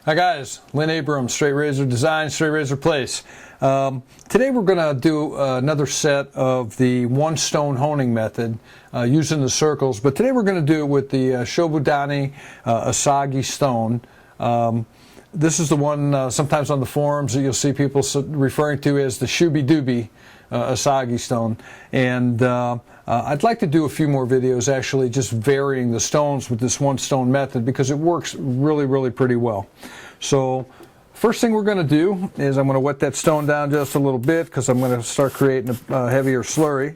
Hi guys, Lynn Abrams, Straight Razor Design, Straight Razor Place. Today we're going to do another set of the one stone honing method using the circles, but today we're going to do it with the Shoubudoni Asagi stone. This is the one sometimes on the forums that you'll see people referring to as the Shoubudoni Asagi stone, and I'd like to do a few more videos actually just varying the stones with this one stone method because it works really pretty well. So first thing we're going to do is I'm going to wet that stone down just a little bit because I'm going to start creating a heavier slurry.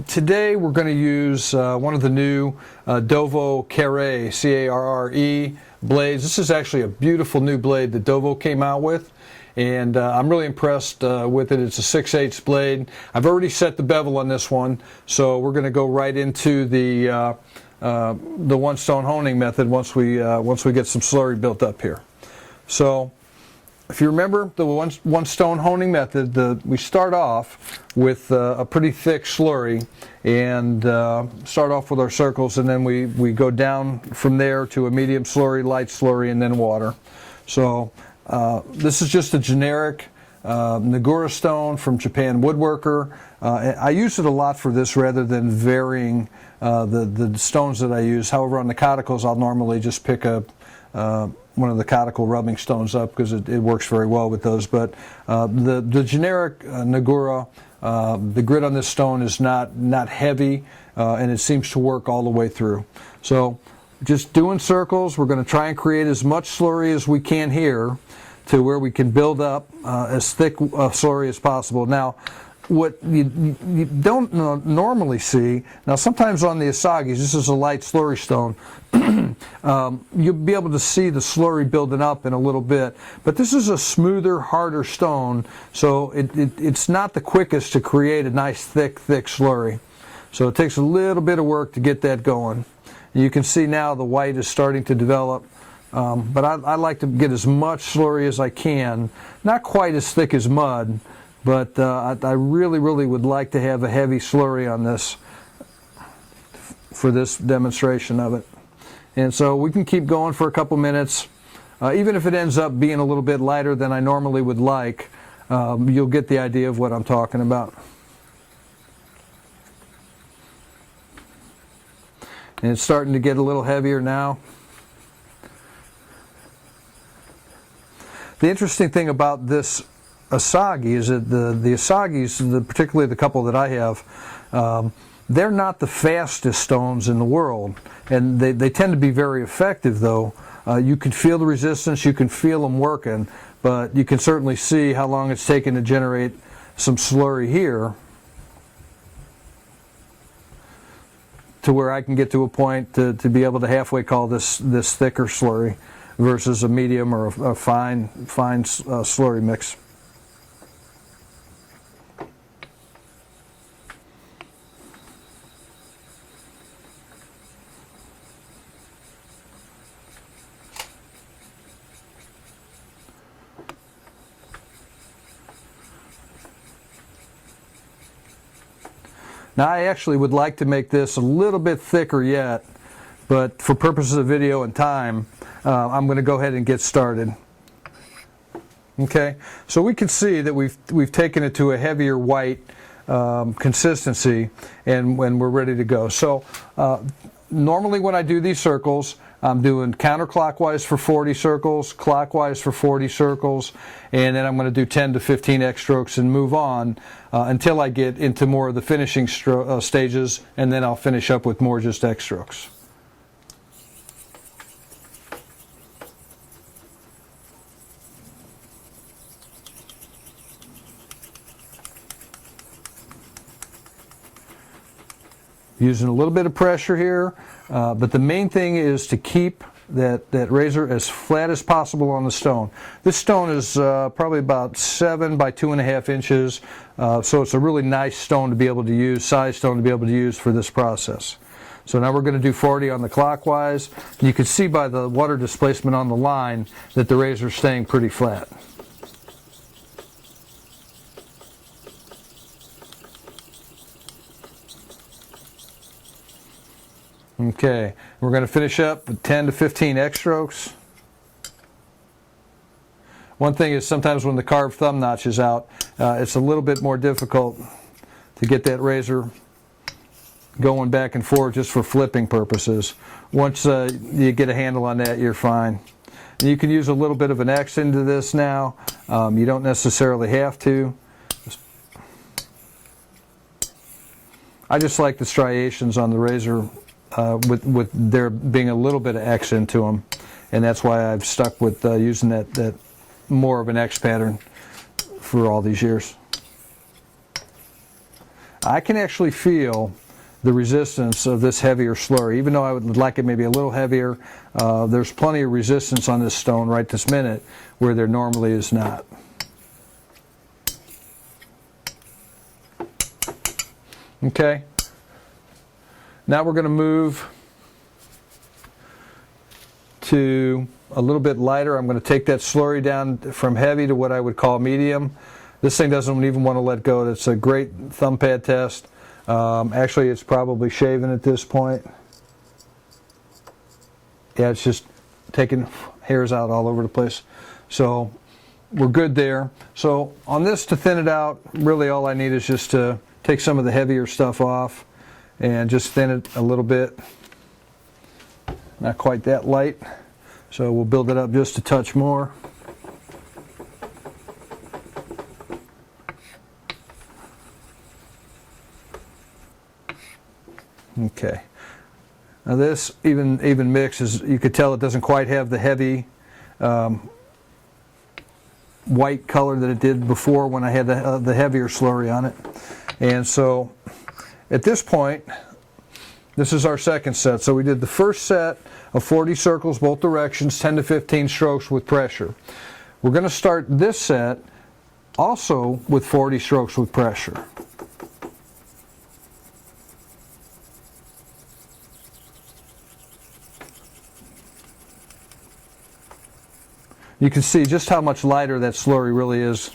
Today we're going to use one of the new Dovo Carre, C-A-R-R-E blades. This is actually a beautiful new blade that Dovo came out with, and I'm really impressed with it. It's a 6/8 blade. I've already set the bevel on this one, so we're going to go right into the one stone honing method once we get some slurry built up here. So if you remember the one stone honing method, we start off with a pretty thick slurry and start off with our circles, and then we go down from there to a medium slurry, light slurry, and then water. So this is just a generic Nagura stone from Japan Woodworker. I use it a lot for this rather than varying the stones that I use. However, on the cauticles I'll normally just pick up one of the cauticle rubbing stones up because it works very well with those. But the generic Nagura, the grit on this stone is not heavy, and it seems to work all the way through. So just doing circles, we're going to try and create as much slurry as we can here to where we can build up as thick a slurry as possible. Now, what you don't normally see, now sometimes on the Asagis, this is a light slurry stone, you'll be able to see the slurry building up in a little bit, but this is a smoother, harder stone, so it's not the quickest to create a nice thick slurry. So it takes a little bit of work to get that going. You can see now the white is starting to develop, but I like to get as much slurry as I can, not quite as thick as mud, but I really would like to have a heavy slurry on this for this demonstration of it. And so we can keep going for a couple minutes. Even if it ends up being a little bit lighter than I normally would like, you'll get the idea of what I'm talking about. And it's starting to get a little heavier now. The interesting thing about this Asagi is that the Asagis, particularly the couple that I have, they're not the fastest stones in the world, and they tend to be very effective though. You can feel the resistance, you can feel them working, but you can certainly see how long it's taken to generate some slurry here to where I can get to a point to be able to halfway call this thicker slurry versus a medium or a fine slurry mix. Now I actually would like to make this a little bit thicker yet, but for purposes of video and time, I'm going to go ahead and get started. Okay, so we can see that we've taken it to a heavier white consistency, and when we're ready to go. So normally when I do these circles, I'm doing counterclockwise for 40 circles, clockwise for 40 circles, and then I'm going to do 10 to 15 X strokes and move on until I get into more of the finishing stages, and then I'll finish up with more just X strokes. Using a little bit of pressure here, but the main thing is to keep that razor as flat as possible on the stone. This stone is probably about 7 by 2.5 inches, so it's a really nice stone to be able to use, size stone to be able to use for this process. So now we're going to do 40 on the clockwise. You can see by the water displacement on the line that the razor is staying pretty flat. Okay, we're going to finish up with 10 to 15 X strokes. One thing is sometimes when the carved thumb notch is out, it's a little bit more difficult to get that razor going back and forth just for flipping purposes. Once you get a handle on that, you're fine. And you can use a little bit of an X into this now. You don't necessarily have to. I just like the striations on the razor with there being a little bit of X into them, and that's why I've stuck with using that more of an X pattern for all these years. I can actually feel the resistance of this heavier slurry. Even though I would like it maybe a little heavier, there's plenty of resistance on this stone right this minute where there normally is not. Okay, now we're going to move to a little bit lighter. I'm going to take that slurry down from heavy to what I would call medium. This thing doesn't even want to let go. It's a great thumb pad test. Actually, it's probably shaven at this point. Yeah, it's just taking hairs out all over the place. So we're good there. So on this, to thin it out, really all I need is just to take some of the heavier stuff off and just thin it a little bit. Not quite that light, so we'll build it up just a touch more. Okay. Now this even mix is, you could tell it doesn't quite have the heavy white color that it did before when I had the heavier slurry on it. And so at this point, this is our second set. So we did the first set of 40 circles both directions, 10 to 15 strokes with pressure. We're going to start this set also with 40 strokes with pressure. You can see just how much lighter that slurry really is.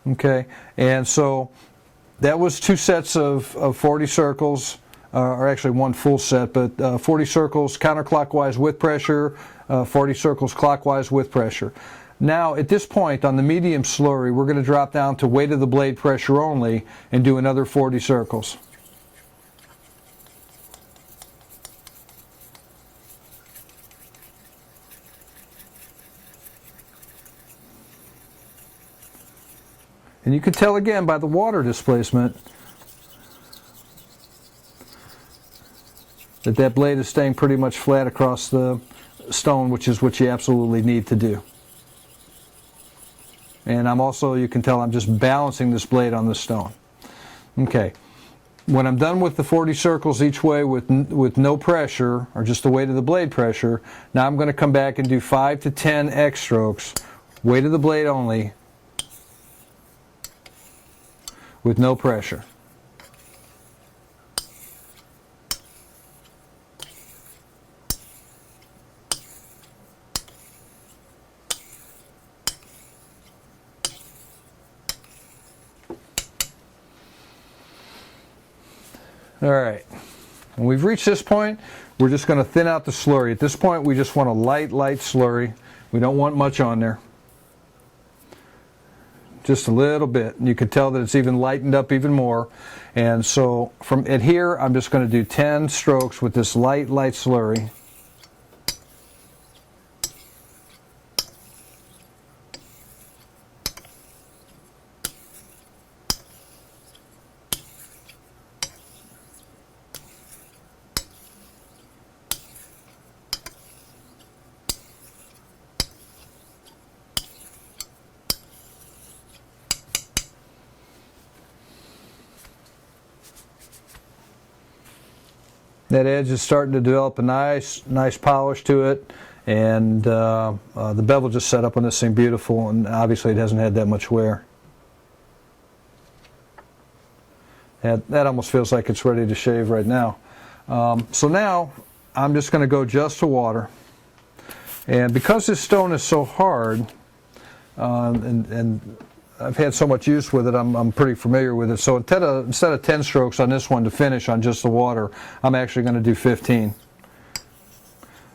Okay, and so that was two sets of 40 circles, or actually one full set, but 40 circles counterclockwise with pressure, 40 circles clockwise with pressure. Now at this point on the medium slurry, we're going to drop down to weight of the blade pressure only and do another 40 circles. And you can tell again by the water displacement that that blade is staying pretty much flat across the stone, which is what you absolutely need to do. And I'm also, you can tell I'm just balancing this blade on the stone. Okay, when I'm done with the 40 circles each way with no pressure, or just the weight of the blade pressure, now I'm going to come back and do 5 to 10 X strokes, weight of the blade only, with no pressure. All right, when we've reached this point, we're just going to thin out the slurry. At this point, we just want a light slurry. We don't want much on there. Just a little bit. You can tell that it's even lightened up even more. And so from here, I'm just going to do 10 strokes with this light slurry. That edge is starting to develop a nice polish to it, and the bevel just set up on this thing beautiful, and obviously it hasn't had that much wear. That almost feels like it's ready to shave right now. So now I'm just going to go just to water, and because this stone is so hard, and I've had so much use with it, I'm pretty familiar with it. So instead of 10 strokes on this one to finish on just the water, I'm actually going to do 15.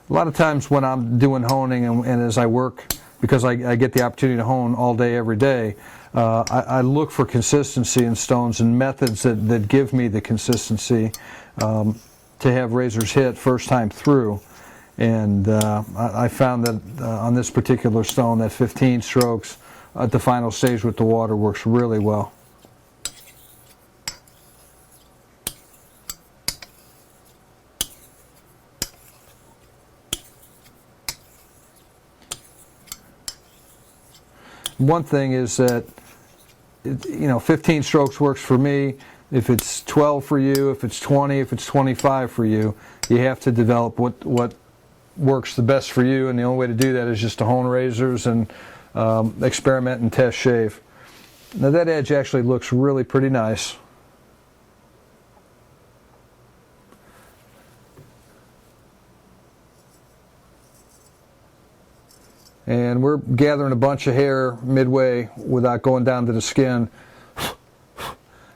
A lot of times when I'm doing honing and as I work, because I get the opportunity to hone all day, every day, I look for consistency in stones and methods that give me the consistency to have razors hit first time through. And I found that on this particular stone, that 15 strokes at the final stage with the water works really well. One thing is that, 15 strokes works for me. If it's 12 for you, if it's 20, if it's 25 for you, you have to develop what works the best for you, and the only way to do that is just to hone razors and experiment and test shave. Now that edge actually looks really pretty nice. And we're gathering a bunch of hair midway without going down to the skin.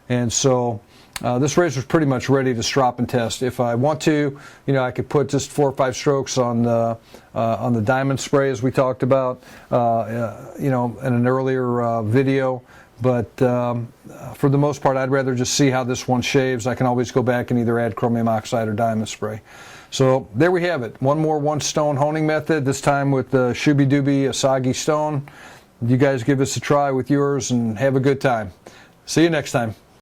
And so this razor is pretty much ready to strop and test. If I want to, I could put just 4 or 5 strokes on the diamond spray, as we talked about, in an earlier video. But for the most part, I'd rather just see how this one shaves. I can always go back and either add chromium oxide or diamond spray. So there we have it. One more one-stone honing method, this time with the Shoubudoni Asagi stone. You guys give us a try with yours and have a good time. See you next time.